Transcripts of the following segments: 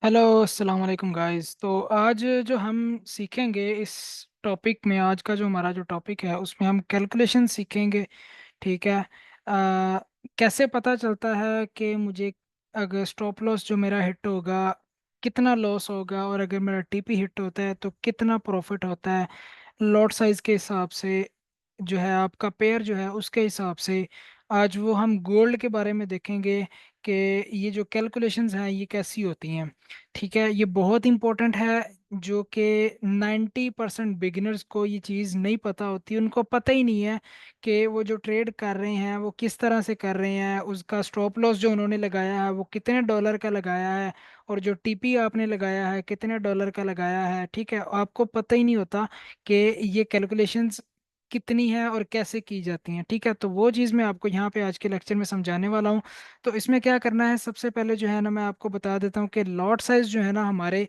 Hello अस्सलाम वालेकुम guys. तो आज जो हम सीखेंगे इस टॉपिक में, आज का जो हमारा जो टॉपिक है उसमें हम कैलकुलेशन सीखेंगे। ठीक है। कैसे पता चलता है कि मुझे अगर स्टॉप लॉस जो मेरा हिट होगा कितना लॉस होगा, और अगर मेरा टीपी हिट होता है तो कितना प्रॉफिट होता है। लॉट साइज के हिसाब से जो है आपका पेयर जो है उसके हिसाब से। आज वो हम गोल्ड के बारे में देखेंगे कि ये जो कैलकुलेशंस हैं ये कैसी होती हैं। ठीक है, ये बहुत इंपॉर्टेंट है। जो कि 90% बिगिनर्स को ये चीज़ नहीं पता होती, उनको पता ही नहीं है कि वो जो ट्रेड कर रहे हैं वो किस तरह से कर रहे हैं, उसका स्टॉप लॉस जो उन्होंने लगाया है वो कितने डॉलर का लगाया है, और जो टीपी आपने लगाया है कितने डॉलर का लगाया है। ठीक है, आपको पता ही नहीं होता कि ये कैलकुलेशंस कितनी है और कैसे की जाती हैं। ठीक है, तो वो चीज़ मैं आपको यहाँ पे आज के लेक्चर में समझाने वाला हूँ। तो इसमें क्या करना है, सबसे पहले जो है ना मैं आपको बता देता हूँ कि लॉट साइज जो है ना हमारे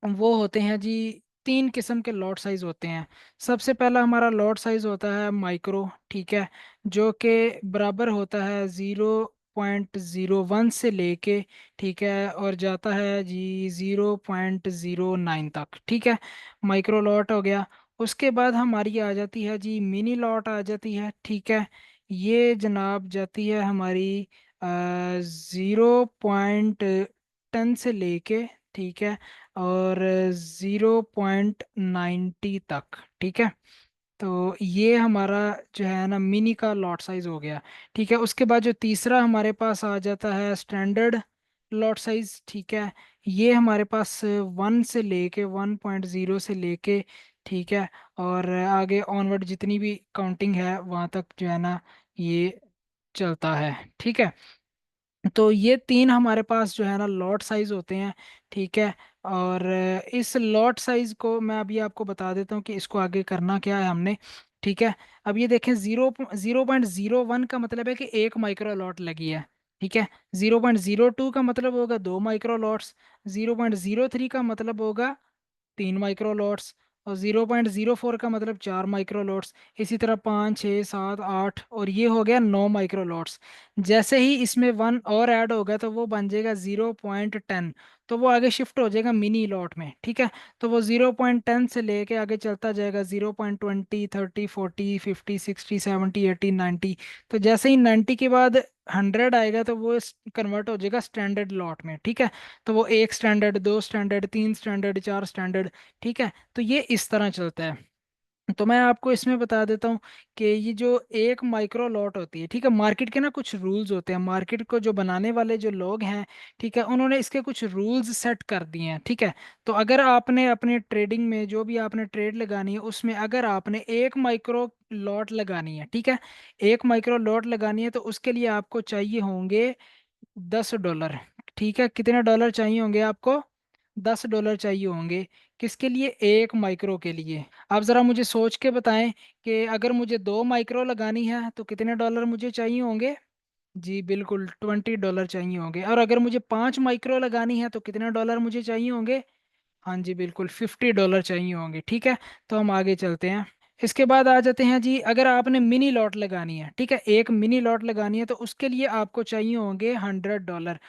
वो होते हैं जी। तीन किस्म के लॉट साइज होते हैं। सबसे पहला हमारा लॉट साइज होता है माइक्रो। ठीक है, जो कि बराबर होता है 0.01 से लेके, ठीक है, और जाता है जी 0.09 तक। ठीक है, माइक्रो लॉट हो गया। उसके बाद हमारी आ जाती है जी मिनी लॉट आ जाती है। ठीक है, ये जनाब जाती है हमारी 0.10 से लेके, ठीक है, और 0.90 तक। ठीक है, तो ये हमारा जो है ना मिनी का लॉट साइज हो गया। ठीक है, उसके बाद जो तीसरा हमारे पास आ जाता है स्टैंडर्ड लॉट साइज। ठीक है, ये हमारे पास 1 से लेके, ठीक है, और आगे ऑनवर्ड जितनी भी काउंटिंग है वहाँ तक जो है ना ये चलता है। ठीक है, तो ये तीन हमारे पास जो है ना लॉट साइज होते हैं। ठीक है, और इस लॉट साइज को मैं अभी आपको बता देता हूँ कि इसको आगे करना क्या है हमने। ठीक है, अब ये देखें 0.01 का मतलब है कि एक माइक्रो लॉट लगी है। ठीक है, 0.02 का मतलब होगा दो माइक्रो लॉट्स, 0.03 का मतलब होगा तीन माइक्रोलॉट्स, और 0.04 का मतलब चार माइक्रोलॉट्स। इसी तरह 5 6 7 8, और ये हो गया 9 माइक्रोलॉट्स। जैसे ही इसमें वन और ऐड होगा तो वो बन जाएगा 0.10, तो वो आगे शिफ्ट हो जाएगा मिनी लॉट में। ठीक है, तो वो 0.10 से लेके आगे चलता जाएगा 0.20 30 40 50 60 70 80 90। तो जैसे ही 90 के बाद 100 आएगा तो वो कन्वर्ट हो जाएगा स्टैंडर्ड लॉट में। ठीक है, तो वो एक स्टैंडर्ड, दो स्टैंडर्ड, तीन स्टैंडर्ड, चार स्टैंडर्ड। ठीक है, तो ये इस तरह चलता है। तो मैं आपको इसमें बता देता हूँ कि ये जो एक माइक्रो लॉट होती है, ठीक है, मार्केट के ना कुछ रूल्स होते हैं, मार्केट को जो बनाने वाले जो लोग हैं, ठीक है, उन्होंने इसके कुछ रूल्स सेट कर दिए हैं। ठीक है, तो अगर आपने अपने ट्रेडिंग में जो भी आपने ट्रेड लगानी है उसमें अगर आपने एक माइक्रो लॉट लगानी है, ठीक है, एक माइक्रो लॉट लगानी है, तो उसके लिए आपको चाहिए होंगे $10। ठीक है, कितने डॉलर चाहिए होंगे आपको? $10 चाहिए होंगे। किसके लिए? एक माइक्रो के लिए। आप ज़रा मुझे सोच के बताएं कि अगर मुझे दो माइक्रो लगानी है तो कितने डॉलर मुझे चाहिए होंगे? जी बिल्कुल, $20 चाहिए होंगे। और अगर मुझे पांच माइक्रो लगानी है तो कितने डॉलर मुझे चाहिए होंगे? हाँ जी बिल्कुल, $50 चाहिए होंगे। ठीक है, तो हम आगे चलते हैं। इसके बाद आ जाते हैं जी, अगर आपने मिनी लॉट लगानी है, ठीक है, एक मिनी लॉट लगानी है, तो उसके लिए आपको चाहिए होंगे $100।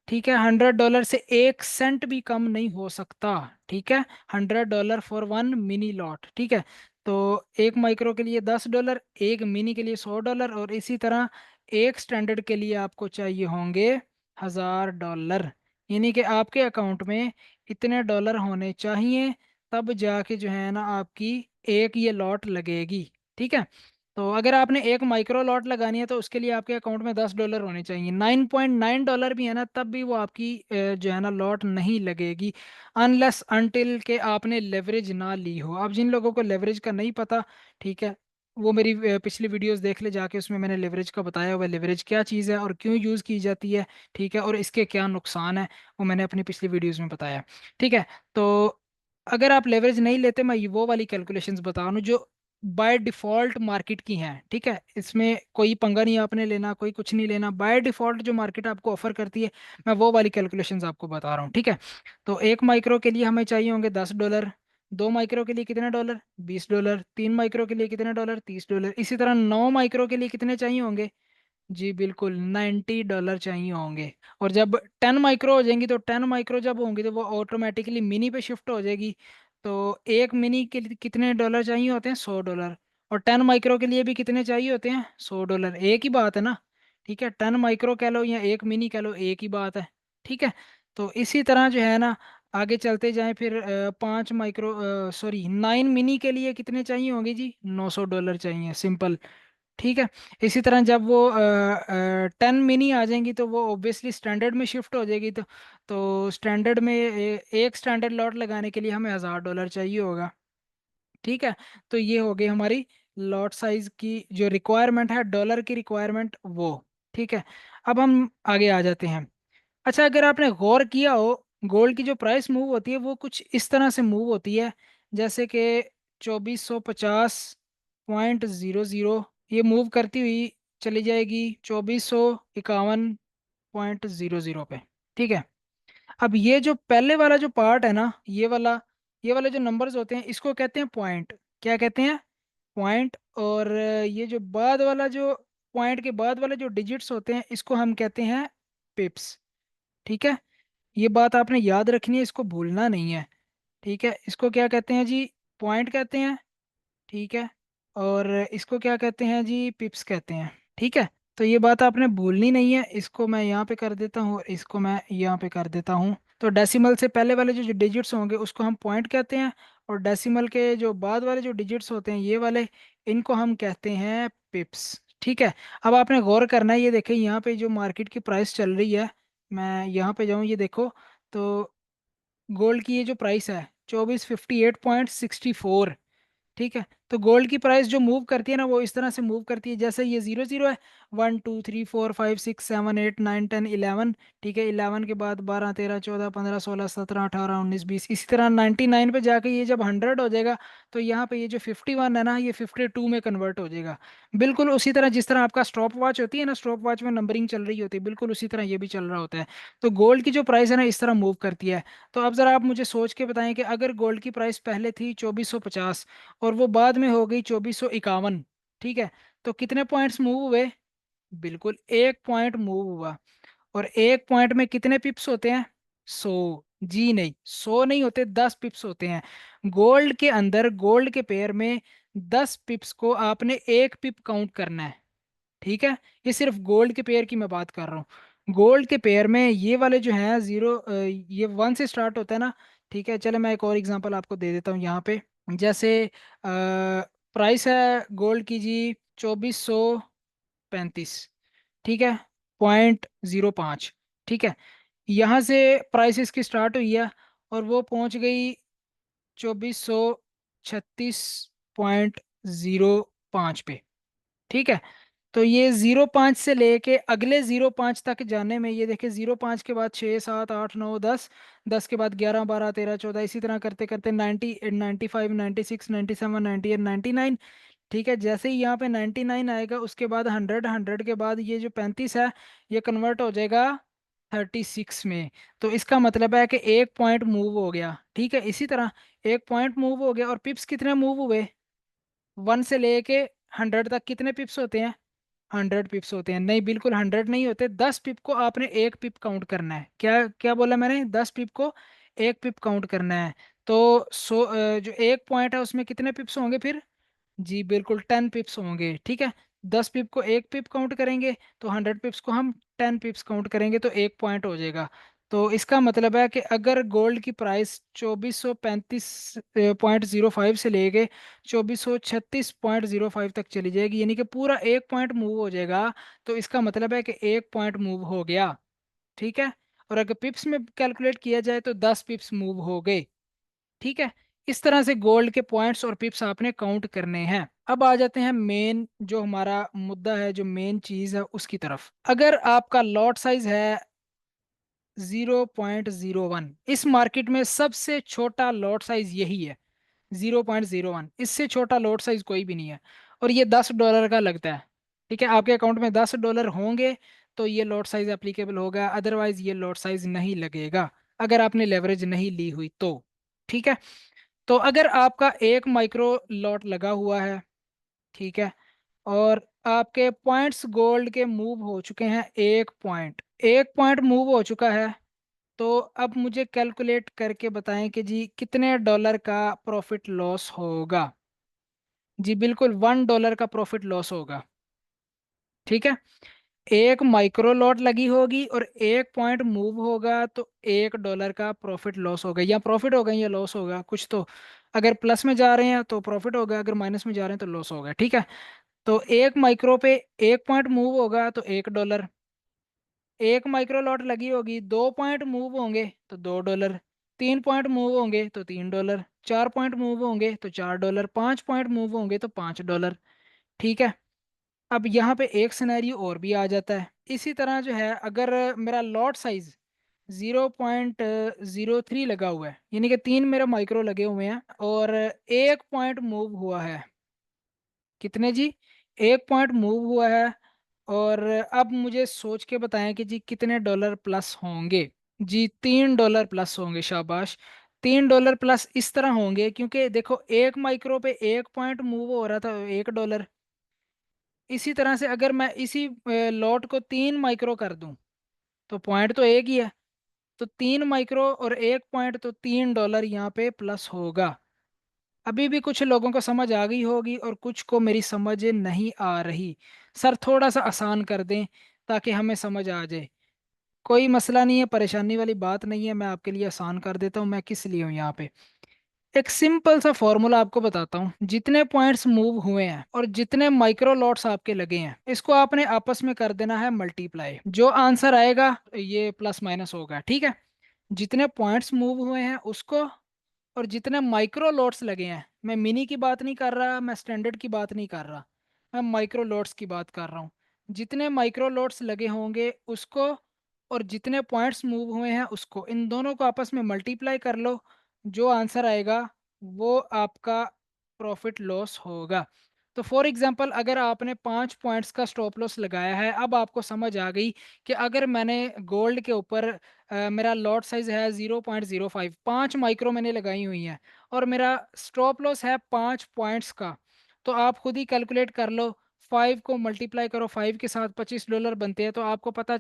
ठीक है, $100 से 1 सेंट भी कम नहीं हो सकता। ठीक है, $100 फॉर वन मिनी लॉट। ठीक है, तो एक माइक्रो के लिए $10, एक मिनी के लिए $100, और इसी तरह एक स्टैंडर्ड के लिए आपको चाहिए होंगे $1000। यानी कि आपके अकाउंट में इतने डॉलर होने चाहिए, तब जाके जो है ना आपकी एक ये लॉट लगेगी। ठीक है, तो अगर आपने एक माइक्रो लॉट लगानी है तो उसके लिए आपके अकाउंट में $10 होने चाहिए। $9.9 भी है ना तब भी वो आपकी जो है ना लॉट नहीं लगेगी, अनलेस अनटिल के आपने लेवरेज ना ली हो। अब जिन लोगों को लेवरेज का नहीं पता, ठीक है, वो मेरी पिछली वीडियोस देख ले जाके, उसमें मैंने लेवरेज का बताया हुआ है, लेवरेज क्या चीज़ है और क्यों यूज़ की जाती है। ठीक है, और इसके क्या नुकसान है, वो मैंने अपनी पिछली वीडियोस में बताया। ठीक है, तो अगर आप लेवरेज नहीं लेते, मैं वो वाली कैलकुलेशंस बता रहा हूँ जो बाय डिफॉल्ट मार्केट की हैं। ठीक है, इसमें कोई पंगा नहीं आपने लेना, कोई कुछ नहीं लेना, बाय डिफॉल्ट जो मार्केट आपको ऑफर करती है मैं वो वाली कैलकुलेशंस आपको बता रहा हूँ। ठीक है, तो एक माइक्रो के लिए हमें चाहिए होंगे $10, दो माइक्रो के लिए कितने डॉलर? $20, तीन माइक्रो के लिए कितने डॉलर? $30, इसी तरह 9 माइक्रो के लिए कितने चाहिए होंगे? जी बिल्कुल, $90 चाहिए होंगे। और जब 10 माइक्रो हो जाएंगी, तो 10 माइक्रो जब होंगी तो वो ऑटोमेटिकली मिनी पे शिफ्ट हो जाएगी। तो एक मिनी के लिए कितने डॉलर चाहिए होते हैं? $100। और 10 माइक्रो के लिए भी कितने चाहिए होते हैं? $100। एक ही बात है ना। ठीक है, 10 माइक्रो कह लो या एक मिनी कह लो, एक ही बात है। ठीक है। तो इसी तरह जो है ना, आगे चलते जाएं फिर 5 माइक्रो, सॉरी 9 मिनी के लिए कितने चाहिए होंगे जी? $900 चाहिए, सिंपल। ठीक है। इसी तरह जब वो 10 मिनी आ जाएंगी तो वो ऑब्वियसली स्टैंडर्ड में शिफ्ट हो जाएगी। तो स्टैंडर्ड में एक स्टैंडर्ड लॉट लगाने के लिए हमें $1000 चाहिए होगा। ठीक है। तो ये हो गई हमारी लॉट साइज की जो रिक्वायरमेंट है, डॉलर की रिक्वायरमेंट वो। ठीक है। अब हम आगे आ जाते हैं। अच्छा, अगर आपने गौर किया हो, गोल्ड की जो प्राइस मूव होती है वो कुछ इस तरह से मूव होती है, जैसे कि 2450.00 ये मूव करती हुई चली जाएगी 2451.00 पे। ठीक है। अब ये जो पहले वाला जो पार्ट है ना, ये वाला जो नंबर्स होते हैं इसको कहते हैं पॉइंट। क्या कहते हैं? पॉइंट। और ये जो बाद वाला जो पॉइंट के बाद वाले जो डिजिट्स होते हैं इसको हम कहते हैं पिप्स। ठीक है। ये बात आपने याद रखनी है, इसको भूलना नहीं है। ठीक है। इसको क्या कहते हैं जी? पॉइंट कहते हैं। ठीक है। और इसको क्या कहते हैं जी? पिप्स कहते हैं। ठीक है। तो ये बात आपने भूलनी नहीं है, इसको मैं यहाँ पे कर देता हूँ और इसको मैं यहाँ पे कर देता हूँ। तो डेसिमल से पहले वाले जो डिजिट्स होंगे उसको हम पॉइंट कहते हैं, और डेसिमल के जो बाद वाले जो डिजिट्स होते हैं ये वाले, इनको हम कहते हैं पिप्स। ठीक है। अब आपने गौर करना है, ये देखें यहाँ पे जो मार्केट की प्राइस चल रही है, मैं यहाँ पे जाऊँ, ये देखो। तो गोल्ड की ये जो प्राइस है 2458.64। ठीक है। तो गोल्ड की प्राइस जो मूव करती है ना, वो इस तरह से मूव करती है, जैसे ये 00 है, 1 2 3 4 5 6 7 8 9 10 11। ठीक है। 11 के बाद 12 13 14 15 16 17 18 19 20, इसी तरह 99 पे जाके ये जब 100 हो जाएगा, तो यहाँ पे ये जो 51 है ना, ये 52 में कन्वर्ट हो जाएगा। बिल्कुल उसी तरह जिस तरह आपका स्टॉप वॉच होती है ना, स्टॉप वॉच में नंबरिंग चल रही होती है, बिल्कुल उसी तरह ये भी चल रहा होता है। तो गोल्ड की जो प्राइस है ना, इस तरह मूव करती है। तो अब जरा आप मुझे सोच के बताएं कि अगर गोल्ड की प्राइस पहले थी 2450 और वो बाद में हो गई 2451। ठीक है। तो कितने पॉइंट्स मूव हुए? बिल्कुल एक पॉइंट मूव हुआ। और एक पॉइंट में कितने पिप्स होते हैं? 100। जी नहीं, 100 नहीं होते, 10 पिप्स होते हैं। गोल्ड के अंदर, गोल्ड के पेयर में 10 पिप्स को आपने एक पिप काउंट करना है। ठीक है। ये सिर्फ गोल्ड के पेयर की मैं बात कर रहा हूँ। गोल्ड के पेयर में ये वाले जो हैं जीरो, ये 1 से स्टार्ट होता है ना। ठीक है। चलो मैं एक और एग्जांपल आपको दे देता हूँ यहाँ पे। जैसे प्राइस है गोल्ड की जी 2435। ठीक है। 0.05। ठीक है। यहाँ से प्राइस इसकी स्टार्ट हुई है और वो पहुंच गई 2436.05 पे। ठीक है। तो ये 05 से लेके अगले 05 तक जाने में, ये देखिए 05 के बाद 6 7 8 9 10, 10 के बाद 11 12 13 14, इसी तरह करते करते 90 95 96 97 98 99। ठीक है। जैसे ही यहाँ पे 99 आएगा, उसके बाद 100, 100 के बाद ये जो 35 है, ये कन्वर्ट हो जाएगा 36 में। तो इसका मतलब है कि एक पॉइंट मूव हो गया। ठीक है। इसी तरह एक पॉइंट मूव हो गया, और पिप्स कितने मूव हुए? 1 से लेके 100 तक कितने पिप्स होते हैं? 100 पिप्स होते हैं? नहीं, बिल्कुल 100 नहीं होते। 10 पिप को आपने एक पिप काउंट करना है। क्या क्या बोला मैंने? 10 पिप को एक पिप काउंट करना है। तो जो एक पॉइंट है उसमें कितने पिप्स होंगे फिर? जी बिल्कुल 10 पिप्स होंगे। ठीक है। 10 पिप को एक पिप काउंट करेंगे, तो 100 पिप्स को हम 10 पिप्स काउंट करेंगे, तो एक पॉइंट हो जाएगा। तो इसका मतलब है कि अगर गोल्ड की प्राइस 2435.05 से लेके 2436.05 तक चली जाएगी, यानी कि पूरा एक पॉइंट मूव हो जाएगा, तो इसका मतलब है कि एक पॉइंट मूव हो गया। ठीक है। और अगर पिप्स में कैलकुलेट किया जाए तो 10 पिप्स मूव हो गए। ठीक है। इस तरह से गोल्ड के पॉइंट्स और पिप्स आपने काउंट करने हैं। अब आ जाते हैं मेन जो हमारा मुद्दा है, जो मेन चीज है उसकी तरफ। अगर आपका लॉट साइज है 0.01, इस मार्केट में सबसे छोटा लॉट साइज यही है, 0.01। इससे छोटा लॉट साइज कोई भी नहीं है। और ये $10 का लगता है। ठीक है। आपके अकाउंट में $10 होंगे तो ये लॉट साइज एप्लीकेबल होगा, अदरवाइज ये लॉट साइज नहीं लगेगा, अगर आपने लेवरेज नहीं ली हुई तो। ठीक है। तो अगर आपका एक माइक्रो लॉट लगा हुआ है, ठीक है, और आपके पॉइंट्स गोल्ड के मूव हो चुके हैं, 1 पॉइंट, 1 पॉइंट मूव हो चुका है। तो अब मुझे कैलकुलेट करके बताएं कि जी कितने डॉलर का प्रॉफिट लॉस होगा। जी बिल्कुल, $1 का प्रॉफिट लॉस होगा। ठीक है, एक माइक्रो लॉट लगी होगी और 1 पॉइंट मूव होगा, तो $1 का प्रॉफिट लॉस होगा, या प्रॉफिट होगा या लॉस होगा कुछ तो। अगर प्लस में जा रहे हैं तो प्रॉफिट होगा, अगर माइनस में जा रहे हैं तो लॉस होगा। ठीक है, तो एक माइक्रो पे 1 पॉइंट मूव होगा तो $1। एक माइक्रो लॉट लगी होगी, 2 पॉइंट मूव होंगे तो $2, 3 पॉइंट मूव होंगे तो $3, 4 पॉइंट मूव होंगे तो $4, 5 पॉइंट मूव होंगे तो $5। ठीक है, अब यहाँ पे एक सिनेरियो और भी आ जाता है इसी तरह जो है, अगर मेरा लॉट साइज 0.03 लगा हुआ है, यानी कि 3 मेरा माइक्रो लगे हुए हैं और 1 पॉइंट मूव हुआ है। कितने जी? 1 पॉइंट मूव हुआ है। और अब मुझे सोच के बताएं कि जी कितने डॉलर प्लस होंगे। जी $3 प्लस होंगे, शाबाश। $3 प्लस इस तरह होंगे क्योंकि देखो, एक माइक्रो पे 1 पॉइंट मूव हो रहा था, $1। इसी तरह से अगर मैं इसी लॉट को 3 माइक्रो कर दूं तो पॉइंट तो एक ही है, तो 3 माइक्रो और 1 पॉइंट, तो $3 यहाँ पे प्लस होगा। अभी भी कुछ लोगों को समझ आ गई होगी और कुछ को मेरी समझ नहीं आ रही। सर थोड़ा सा आसान कर दें ताकि हमें समझ आ जाए। कोई मसला नहीं है, परेशानी वाली बात नहीं है, मैं आपके लिए आसान कर देता हूँ। मैं किस लिए हूँ यहाँ पे, एक सिंपल सा फॉर्मूला आपको बताता हूँ। जितने पॉइंट्स मूव हुए हैं और जितने माइक्रो लॉट्स आपके लगे हैं, इसको आपने आपस में कर देना है मल्टीप्लाई। जो आंसर आएगा ये प्लस माइनस होगा। ठीक है, जितने पॉइंट्स मूव हुए हैं उसको, और जितने माइक्रो लॉट्स लगे हैं, मैं मिनी की बात नहीं कर रहा, मैं स्टैंडर्ड की बात नहीं कर रहा, मैं माइक्रो लॉट्स की बात कर रहा हूँ। जितने माइक्रो लॉट्स लगे होंगे उसको, और जितने पॉइंट्स मूव हुए हैं उसको, इन दोनों को आपस में मल्टीप्लाई कर लो। जो आंसर आएगा वो आपका प्रॉफिट लॉस होगा। तो फॉर एग्जांपल, अगर आपने 5 पॉइंट्स का स्टॉप लॉस लगाया है, अब आपको समझ आ गई कि अगर मैंने गोल्ड के ऊपर मेरा लॉट साइज है 0.05, 5 माइक्रो मैंने लगाई हुई है और मेरा स्टॉप लॉस है 5 पॉइंट्स का, तो आप खुद ही कैलकुलेट कर लो। 5 को मल्टीप्लाई करो 5 के साथ, $25 बनते हैं, तो आपको पता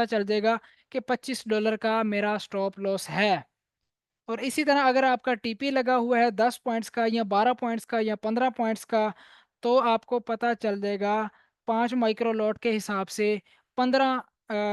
चल जाएगा कि $25 का मेरा स्टॉप लॉस है। और इसी तरह अगर आपका टीपी लगा हुआ है 10 पॉइंट्स का या 12 पॉइंट्स का या 15 पॉइंट्स का, तो आपको पता चल जाएगा 5 माइक्रो लॉट के हिसाब से 15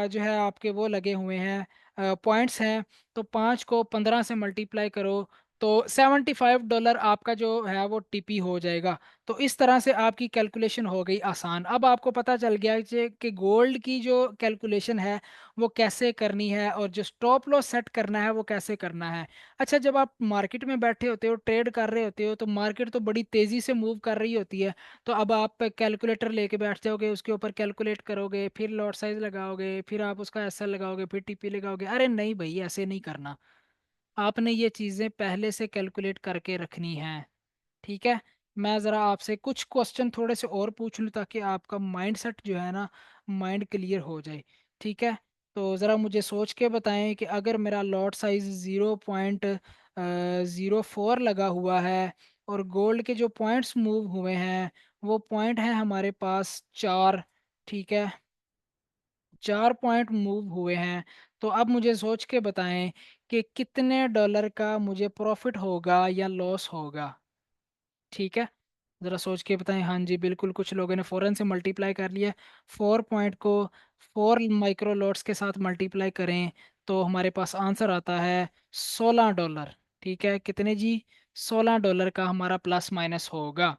जो है आपके वो लगे हुए हैं, पॉइंट्स हैं। तो 5 को 15 से मल्टीप्लाई करो तो $75 आपका जो है वो टीपी हो जाएगा। तो इस तरह से आपकी कैलकुलेशन हो गई आसान। अब आपको पता चल गया कि गोल्ड की जो कैलकुलेशन है वो कैसे करनी है और जो स्टॉप लॉस सेट करना है वो कैसे करना है। अच्छा, जब आप मार्केट में बैठे होते हो, ट्रेड कर रहे होते हो, तो मार्केट तो बड़ी तेजी से मूव कर रही होती है। तो अब आप कैलकुलेटर लेके बैठ जाओगे, उसके ऊपर कैलकुलेट करोगे, फिर लॉट साइज लगाओगे, फिर आप उसका एसएल लगाओगे, फिर टीपी लगाओगे। अरे नहीं भाई, ऐसे नहीं करना। आपने ये चीज़ें पहले से कैलकुलेट करके रखनी है। ठीक है, मैं ज़रा आपसे कुछ क्वेश्चन थोड़े से और पूछ लूँ ताकि आपका माइंड सेट जो है ना, माइंड क्लियर हो जाए। ठीक है, तो ज़रा मुझे सोच के बताएं कि अगर मेरा लॉट साइज 0.04 लगा हुआ है और गोल्ड के जो पॉइंट्स मूव हुए हैं वो पॉइंट है हमारे पास 4। ठीक है, 4 पॉइंट मूव हुए हैं। तो अब मुझे सोच के बताएं कि कितने डॉलर का मुझे प्रॉफिट होगा या लॉस होगा। ठीक है, जरा सोच के बताएं। हाँ जी बिल्कुल, कुछ लोगों ने फौरन से मल्टीप्लाई कर लिया। 4 पॉइंट को 4 माइक्रो लॉट्स के साथ मल्टीप्लाई करें तो हमारे पास आंसर आता है $16। ठीक है, कितने जी? $16 का हमारा प्लस माइनस होगा।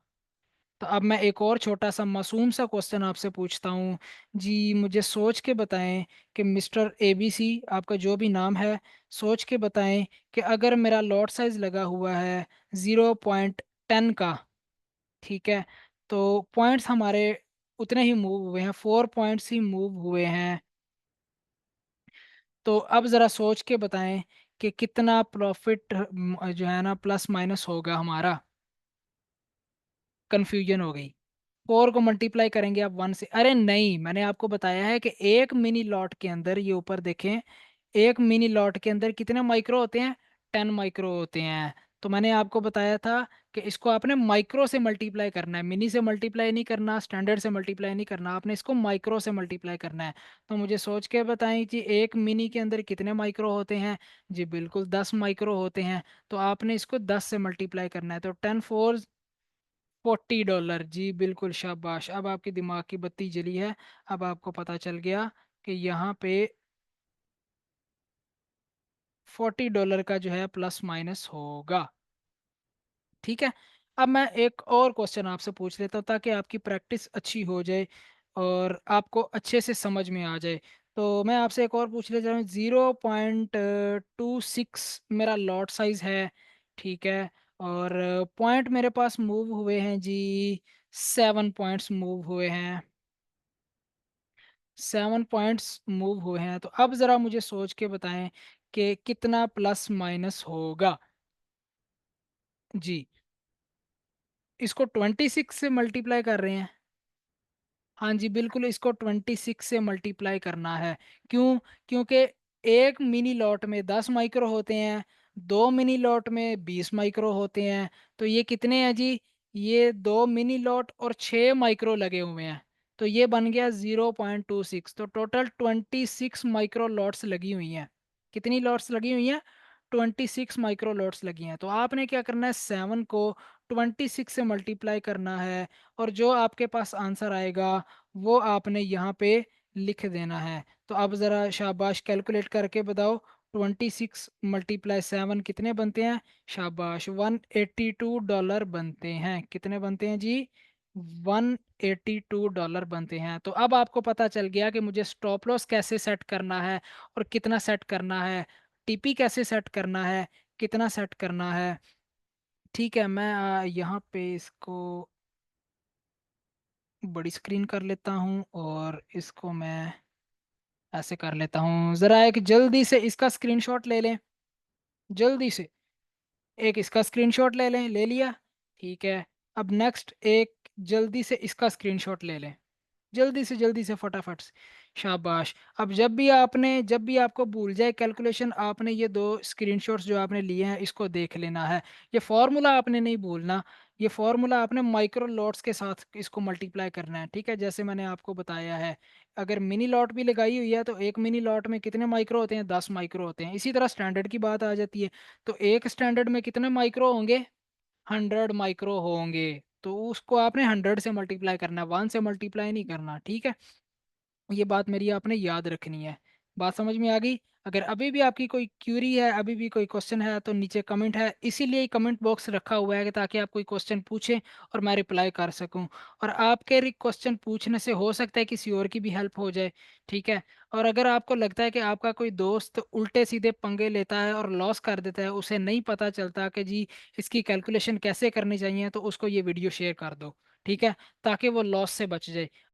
तो अब मैं एक और छोटा सा मासूम सा क्वेश्चन आपसे पूछता हूँ। जी मुझे सोच के बताएं कि मिस्टर एबीसी, आपका जो भी नाम है, सोच के बताएं कि अगर मेरा लॉट साइज लगा हुआ है 0.10 का, ठीक है, तो पॉइंट्स हमारे उतने ही मूव हुए हैं, 4 पॉइंट्स ही मूव हुए हैं। तो अब ज़रा सोच के बताएं कि कितना प्रॉफिट जो है ना प्लस माइनस होगा हमारा। कंफ्यूजन हो गई। 4 को मल्टीप्लाई करेंगे आप 1 से, अरे नहीं, मैंने आपको बताया है कि एक मिनी लॉट के अंदर, ये ऊपर देखें, एक मिनी लॉट के अंदर कितने माइक्रो होते हैं? 10 माइक्रो होते हैं। तो मैंने आपको बताया था कि इसको आपने माइक्रो से मल्टीप्लाई करना है, मिनी से मल्टीप्लाई नहीं करना, स्टैंडर्ड से मल्टीप्लाई नहीं करना, आपने इसको माइक्रो से मल्टीप्लाई करना है। तो मुझे सोच के बताएं जी, एक मिनी के अंदर कितने माइक्रो होते हैं? जी बिल्कुल 10 माइक्रो होते हैं। तो आपने इसको 10 से मल्टीप्लाई करना है, तो 10 4 $40। जी बिल्कुल, शाबाश, अब आपके दिमाग की बत्ती जली है। अब आपको पता चल गया कि यहाँ पे $40 का जो है प्लस माइनस होगा। ठीक है। अब मैं एक और क्वेश्चन आपसे पूछ लेता हूँ ताकि आपकी प्रैक्टिस अच्छी हो जाए और आपको अच्छे से समझ में आ जाए। तो मैं आपसे एक और पूछ लेता हूँ, 0.26 मेरा लॉट साइज है। ठीक है। और पॉइंट मेरे पास मूव हुए हैं जी, 7 पॉइंट्स मूव हुए हैं, 7 पॉइंट्स मूव हुए हैं। तो अब ज़रा मुझे सोच के बताएं कि कितना प्लस माइनस होगा। जी, इसको 26 से मल्टीप्लाई कर रहे हैं। हाँ जी बिल्कुल, इसको 26 से मल्टीप्लाई करना है। क्यों? क्योंकि एक मिनी लॉट में 10 माइक्रो होते हैं, 2 मिनी लॉट में 20 माइक्रो होते हैं। तो ये कितने हैं जी? ये 2 मिनी लॉट और 6 माइक्रो लगे हुए हैं। तो ये बन गया 0.26। तो टोटल 26 माइक्रो लॉट्स लगी हुई हैं। कितनी लॉट्स लगी हुई हैं? 26 माइक्रो लॉट्स लगी हैं। तो आपने क्या करना है, 7 को 26 से मल्टीप्लाई करना है, और जो आपके पास आंसर आएगा वो आपने यहाँ पे लिख देना है। तो अब ज़रा शाबाश कैलकुलेट करके बताओ, 26 × 7 कितने बनते हैं? शाबाश, $182 बनते हैं। कितने बनते हैं जी? $182 बनते हैं। तो अब आपको पता चल गया कि मुझे स्टॉप लॉस कैसे सेट करना है और कितना सेट करना है, टीपी कैसे सेट करना है, कितना सेट करना है। ठीक है, मैं यहाँ पे इसको बड़ी स्क्रीन कर लेता हूँ और इसको मैं ऐसे कर लेता हूँ। ज़रा एक जल्दी से इसका स्क्रीनशॉट ले लें, जल्दी से एक इसका स्क्रीनशॉट ले लें, ले लिया? ठीक है। अब नेक्स्ट एक जल्दी से इसका स्क्रीनशॉट ले लें, जल्दी से फटाफट से। शाबाश। अब जब भी आपको भूल जाए कैलकुलेशन, आपने ये दो स्क्रीनशॉट्स जो आपने लिए हैं इसको देख लेना है। ये फॉर्मूला आपने नहीं भूलना, ये फॉर्मूला आपने माइक्रो लॉट्स के साथ इसको मल्टीप्लाई करना है। ठीक है, जैसे मैंने आपको बताया है, अगर मिनी लॉट भी लगाई हुई है तो एक मिनी लॉट में कितने माइक्रो होते हैं? 10 माइक्रो होते हैं। इसी तरह स्टैंडर्ड की बात आ जाती है। तो एक स्टैंडर्ड में कितने माइक्रो होंगे? 100 माइक्रो होंगे। तो उसको आपने 100 से मल्टीप्लाई करना है, 1 से मल्टीप्लाई नहीं करना। ठीक है, ये बात मेरी आपने याद रखनी है। बात समझ में आ गई? अगर अभी भी आपकी कोई क्यूरी है, अभी भी कोई क्वेश्चन है, तो नीचे कमेंट है, इसीलिए कमेंट बॉक्स रखा हुआ है कि ताकि आप कोई क्वेश्चन पूछें और मैं रिप्लाई कर सकूं। और आपके क्वेश्चन पूछने से हो सकता है किसी और की भी हेल्प हो जाए। ठीक है। और अगर आपको लगता है कि आपका कोई दोस्त उल्टे सीधे पंगे लेता है और लॉस कर देता है, उसे नहीं पता चलता कि जी इसकी कैलकुलेशन कैसे करनी चाहिए, तो उसको ये वीडियो शेयर कर दो। ठीक है, ताकि वो लॉस से बच जाए।